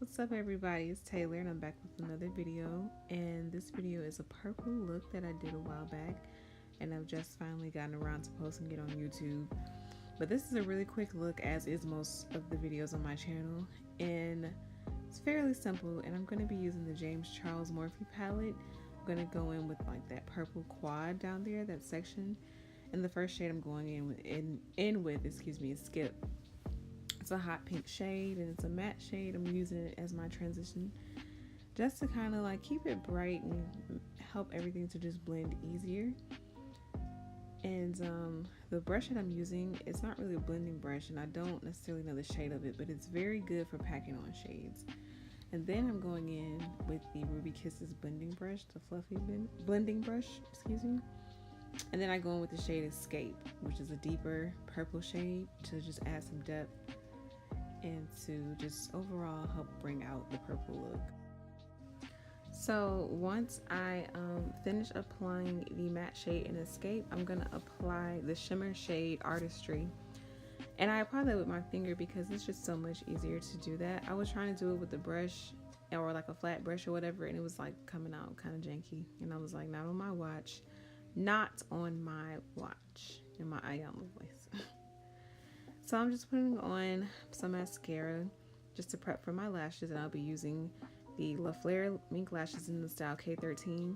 What's up everybody, it's Taylor and I'm back with another video, and this video is a purple look that I did a while back and I've just finally gotten around to posting it on YouTube. But this is a really quick look, as is most of the videos on my channel, and it's fairly simple. And I'm going to be using the James Charles Morphe palette. I'm going to go in with like that purple quad down there, that section, and the first shade I'm going in with is Skip. It's a hot pink shade and it's a matte shade. I'm using it as my transition just to kind of like keep it bright and help everything to just blend easier. And the brush that I'm using, it's not really a blending brush and I don't necessarily know the shade of it, but it's very good for packing on shades. And then I'm going in with the Ruby Kisses blending brush, the fluffy blending brush, and then I go in with the shade Escape, which is a deeper purple shade, to just add some depth and to just overall help bring out the purple look. So once I finish applying the matte shade in Escape, I'm gonna apply the shimmer shade Artistry, and I apply that with my finger because it's just so much easier to do that. I was trying to do it with the brush or like a flat brush or whatever, and it was like coming out kind of janky, and I was like, not on my watch, not on my watch, in my Ayama voice. So I'm just putting on some mascara just to prep for my lashes, and I'll be using the La Flare Mink lashes in the style K13.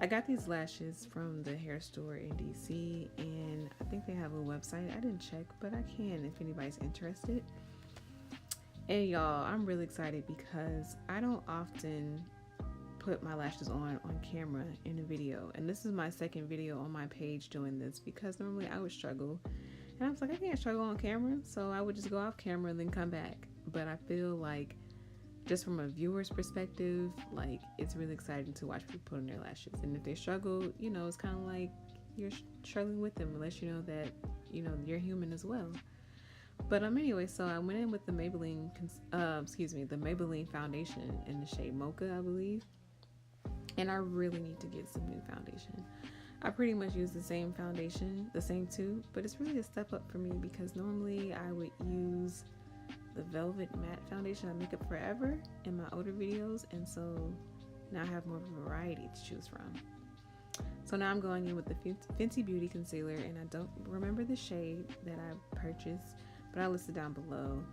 I got these lashes from the hair store in DC, and I think they have a website. I didn't check, but I can if anybody's interested. And y'all, I'm really excited because I don't often put my lashes on camera in a video, and this is my second video on my page doing this because normally I would struggle. And I was like, I can't struggle on camera, so I would just go off camera and then come back. But I feel like, just from a viewer's perspective, like it's really exciting to watch people put on their lashes. And if they struggle, you know, it's kind of like you're struggling with them, unless you know that, you know, you're human as well. But anyway, so I went in with the Maybelline, the Maybelline foundation in the shade Mocha, I believe. And I really need to get some new foundation. I pretty much use the same foundation, the same two, but it's really a step up for me because normally I would use the Velvet Matte foundation on Makeup Forever in my older videos, and so now I have more of a variety to choose from. So now I'm going in with the Fenty Beauty Concealer, and I don't remember the shade that I purchased, but I listed down below.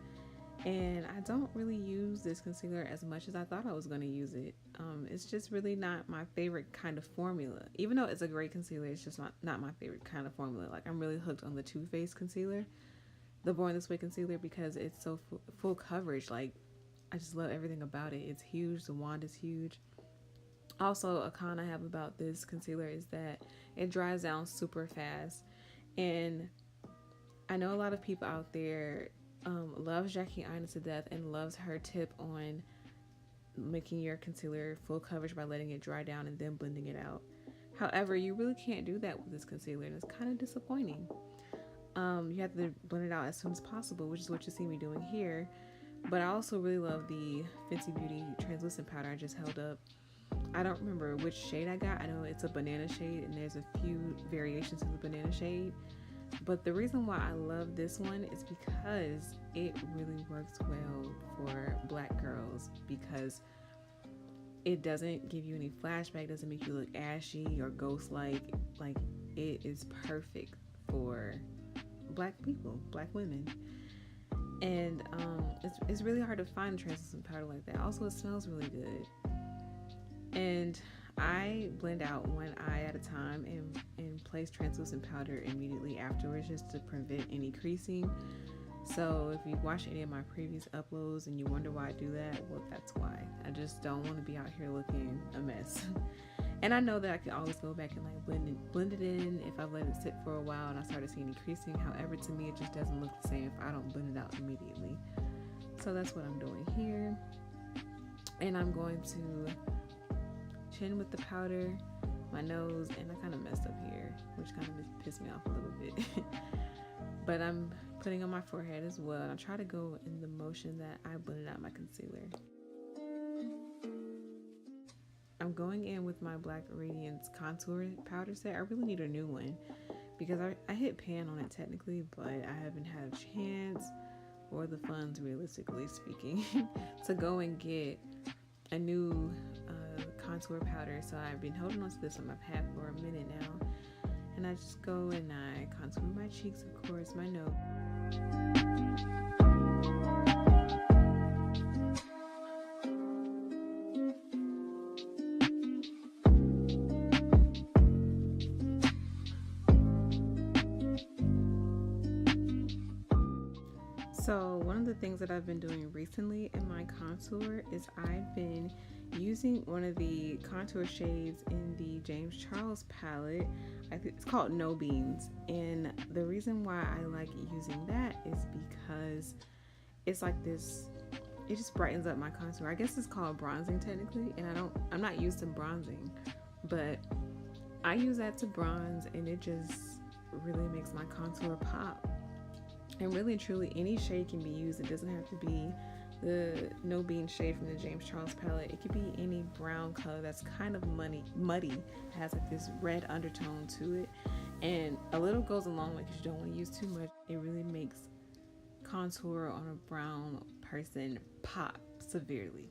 And I don't really use this concealer as much as I thought I was going to use it. It's just really not my favorite kind of formula. Even though it's a great concealer, it's just not my favorite kind of formula. Like, I'm really hooked on the Too Faced concealer, the Born This Way concealer, because it's so full coverage. Like, I just love everything about it. It's huge. The wand is huge. Also, a con I have about this concealer is that it dries down super fast. And I know a lot of people out there loves Jackie Aina to death and loves her tip on making your concealer full coverage by letting it dry down and then blending it out. However, you really can't do that with this concealer, and it's kind of disappointing. You have to blend it out as soon as possible, which is what you see me doing here. But I also really love the Fenty Beauty translucent powder I just held up. I don't remember which shade I got. I know it's a banana shade, and there's a few variations of the banana shade. But the reason why I love this one is because it really works well for black girls, because it doesn't give you any flashback, doesn't make you look ashy or ghost-like. Like, it is perfect for black people, black women. And it's really hard to find a translucent powder like that. Also, it smells really good. And I blend out one eye at a time and place translucent powder immediately afterwards, just to prevent any creasing. So if you've watched any of my previous uploads and you wonder why I do that, well, that's why. I just don't want to be out here looking a mess. And I know that I can always go back and like blend it in if I've let it sit for a while and I started seeing any creasing. However, to me, it just doesn't look the same if I don't blend it out immediately. So that's what I'm doing here. And I'm going to chin with the powder, my nose, and I kind of messed up here, which kind of pissed me off a little bit. But I'm putting on my forehead as well, and I try to go in the motion that I blended out my concealer. I'm going in with my Black Radiance contour powder set. I really need a new one because I hit pan on it technically, but I haven't had a chance. or the funds, realistically speaking, to go and get a new contour powder. So I've been holding on to this on my pad for a minute now, and I just go and I contour my cheeks, of course, my nose. So one of the things that I've been doing recently in my contour is I've been using one of the contour shades in the James Charles palette. I think it's called No Beans, and the reason why I like using that is because it's like this, it just brightens up my contour. I guess it's called bronzing technically, and I'm not used to bronzing, but I use that to bronze, and it just really makes my contour pop. And really truly any shade can be used. It doesn't have to be the No Bean shade from the James Charles palette. It could be any brown color that's kind of muddy. It has like this red undertone to it, and a little goes a long way because you don't want to use too much. It really makes contour on a brown person pop severely.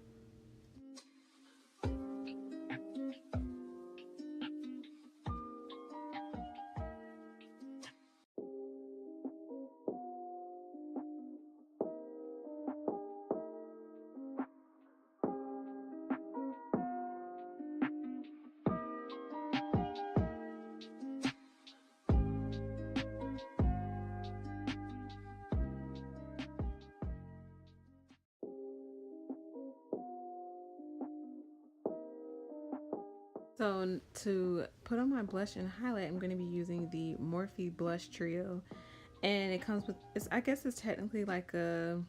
So to put on my blush and highlight, I'm going to be using the Morphe Blush Trio, and it comes with, I guess it's technically like a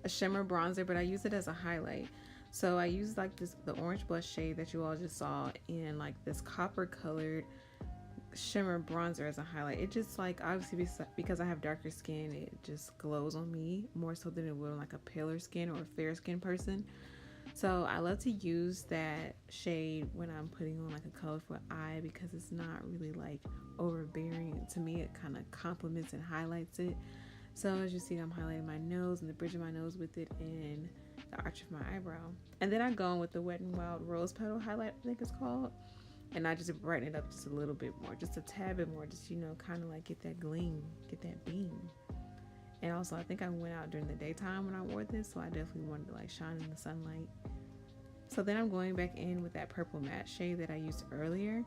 shimmer bronzer, but I use it as a highlight. So I use like the orange blush shade that you all just saw in like this copper colored shimmer bronzer as a highlight. It just like, obviously because I have darker skin, it just glows on me more so than it would on like a paler skin or a fair skin person. So I love to use that shade when I'm putting on like a colorful eye because it's not really like overbearing. To me, it kind of complements and highlights it. So as you see, I'm highlighting my nose and the bridge of my nose with it and the arch of my eyebrow. And then I go in with the Wet n Wild Rose Petal highlight, I think it's called. And I just brighten it up just a little bit more, just a tad bit more, just, you know, kind of like get that gleam, get that beam. And also, I think I went out during the daytime when I wore this, so I definitely wanted to like shine in the sunlight. So then I'm going back in with that purple matte shade that I used earlier,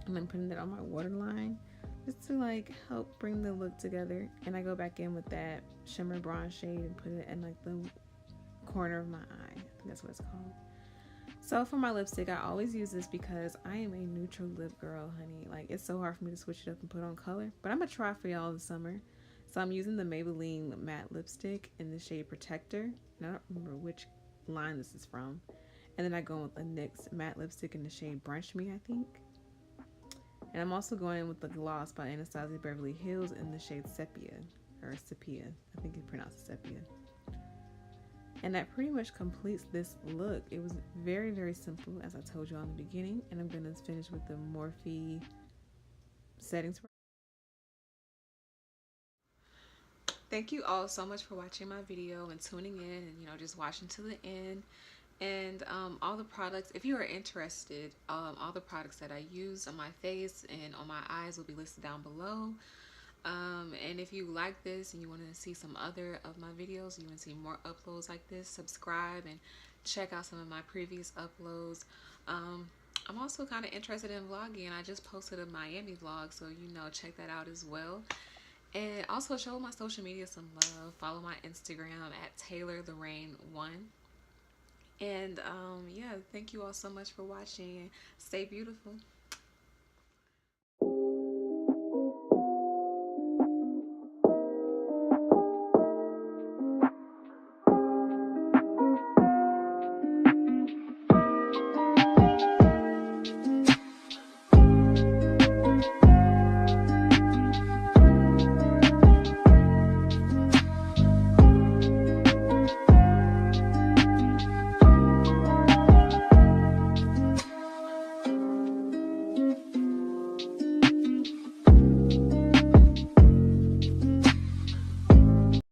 and I'm putting that on my waterline just to like help bring the look together. And I go back in with that shimmer bronze shade and put it in like the corner of my eye. I think that's what it's called. So for my lipstick, I always use this because I am a neutral lip girl, honey. Like, it's so hard for me to switch it up and put on color, but I'm gonna try for y'all this summer. So I'm using the Maybelline matte lipstick in the shade Protector, and I don't remember which line this is from. And then I go with the NYX matte lipstick in the shade Brunch Me, I think. And I'm also going in with the gloss by Anastasia Beverly Hills in the shade Sepia, or Sepia, I think you pronounce it Sepia. And that pretty much completes this look. It was very, very simple, as I told you in the beginning. And I'm gonna finish with the Morphe setting spray. Thank you all so much for watching my video and tuning in and, you know, just watching to the end. And all the products, if you are interested, all the products that I use on my face and on my eyes will be listed down below. And if you like this and you want to see some other of my videos, you want to see more uploads like this, subscribe and check out some of my previous uploads. I'm also kind of interested in vlogging, and I just posted a Miami vlog, so, you know, check that out as well. And also show my social media some love. Follow my Instagram at TaylorLorraine1. And yeah, thank you all so much for watching. Stay beautiful.